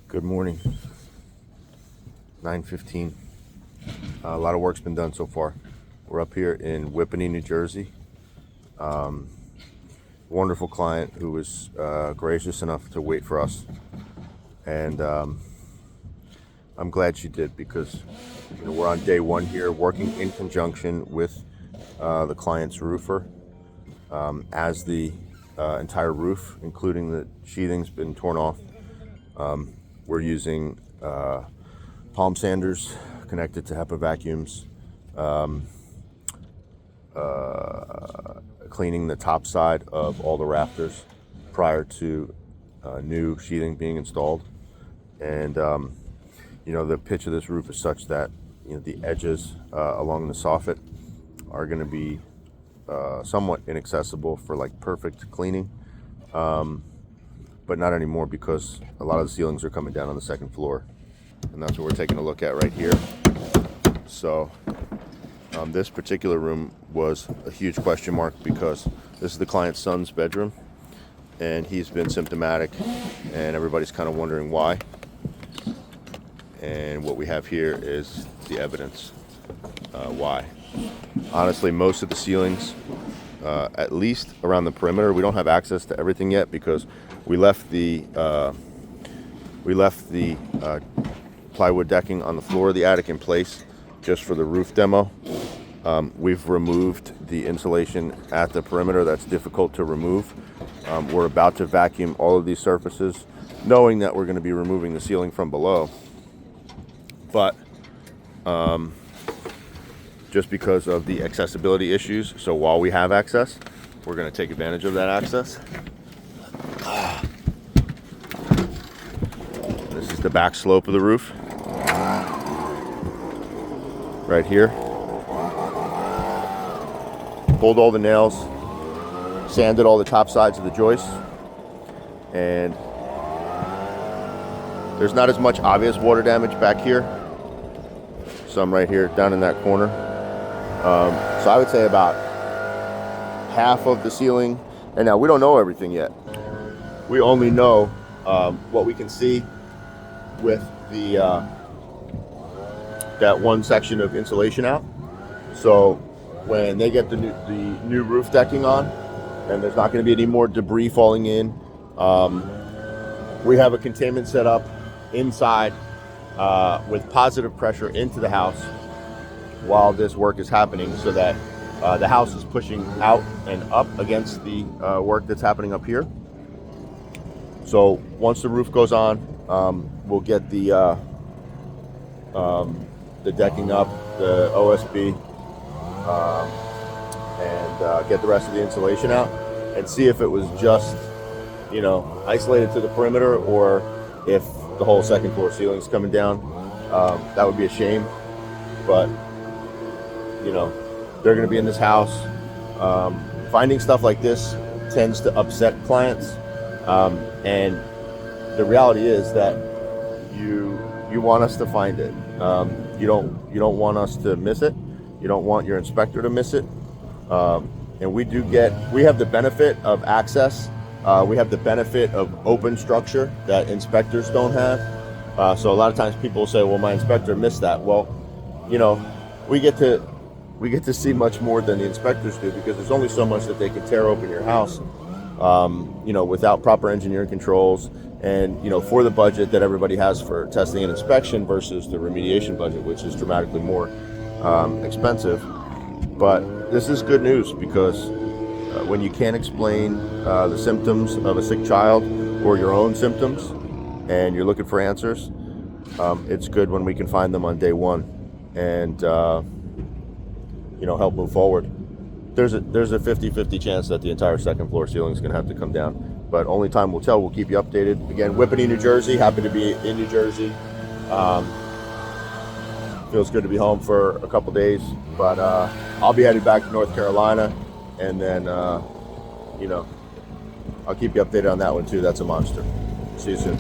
Good morning. 9:15. A lot of work's been done so far. We're up here in Whippany, New Jersey. Wonderful client who was gracious enough to wait for us, and I'm glad she did, because we're on day one here, working in conjunction with the client's roofer, as the entire roof, including the sheathing's been torn off. We're using palm sanders connected to HEPA vacuums, cleaning the top side of all the rafters prior to new sheathing being installed. And the pitch of this roof is such that the edges along the soffit are going to be somewhat inaccessible for like perfect cleaning, but not anymore, because a lot of the ceilings are coming down on the second floor, and that's what we're taking a look at right here. So this particular room was a huge question mark, because this is the client's son's bedroom, and he's been symptomatic, and everybody's kind of wondering why. And what we have here is the evidence why. Honestly, most of the ceilings, at least around the perimeter, we don't have access to everything yet, because we left the plywood decking on the floor of the attic in place just for the roof demo. We've removed the insulation at the perimeter. That's difficult to remove. We're about to vacuum all of these surfaces, knowing that we're going to be removing the ceiling from below. But just because of the accessibility issues, so while we have access, we're going to take advantage of that access. This is the back slope of the roof right here. Pulled all the nails, sanded all the top sides of the joists, and there's not as much obvious water damage back here. Some right here down in that corner. So I would say about half of the ceiling, and now we don't know everything yet. We only know what we can see with the that one section of insulation out. So when they get the new roof decking on, and there's not going to be any more debris falling in, we have a containment set up inside with positive pressure into the house while this work is happening, so that the house is pushing out and up against the work that's happening up here. So once the roof goes on, we'll get the decking up, the OSB, and get the rest of the insulation out, and see if it was just isolated to the perimeter, or if the whole second floor ceiling is coming down. That would be a shame, but they're going to be in this house. Finding stuff like this tends to upset clients, and the reality is that you want us to find it. You don't want us to miss it. You don't want your inspector to miss it. And we have the benefit of access. We have the benefit of open structure that inspectors don't have. So a lot of times people say, well, my inspector missed that. Well, we get to see much more than the inspectors do, because there's only so much that they can tear open your house, without proper engineering controls, and for the budget that everybody has for testing and inspection versus the remediation budget, which is dramatically more expensive. But this is good news, because when you can't explain the symptoms of a sick child or your own symptoms, and you're looking for answers, it's good when we can find them on day one, and help move forward. There's a 50-50 chance that the entire second floor ceiling is going to have to come down, but only time will tell. We'll keep you updated. Again, Whippany, New Jersey. Happy to be in New Jersey. Feels good to be home for a couple days, but I'll be headed back to North Carolina, and then I'll keep you updated on that one too. That's a monster. See you soon.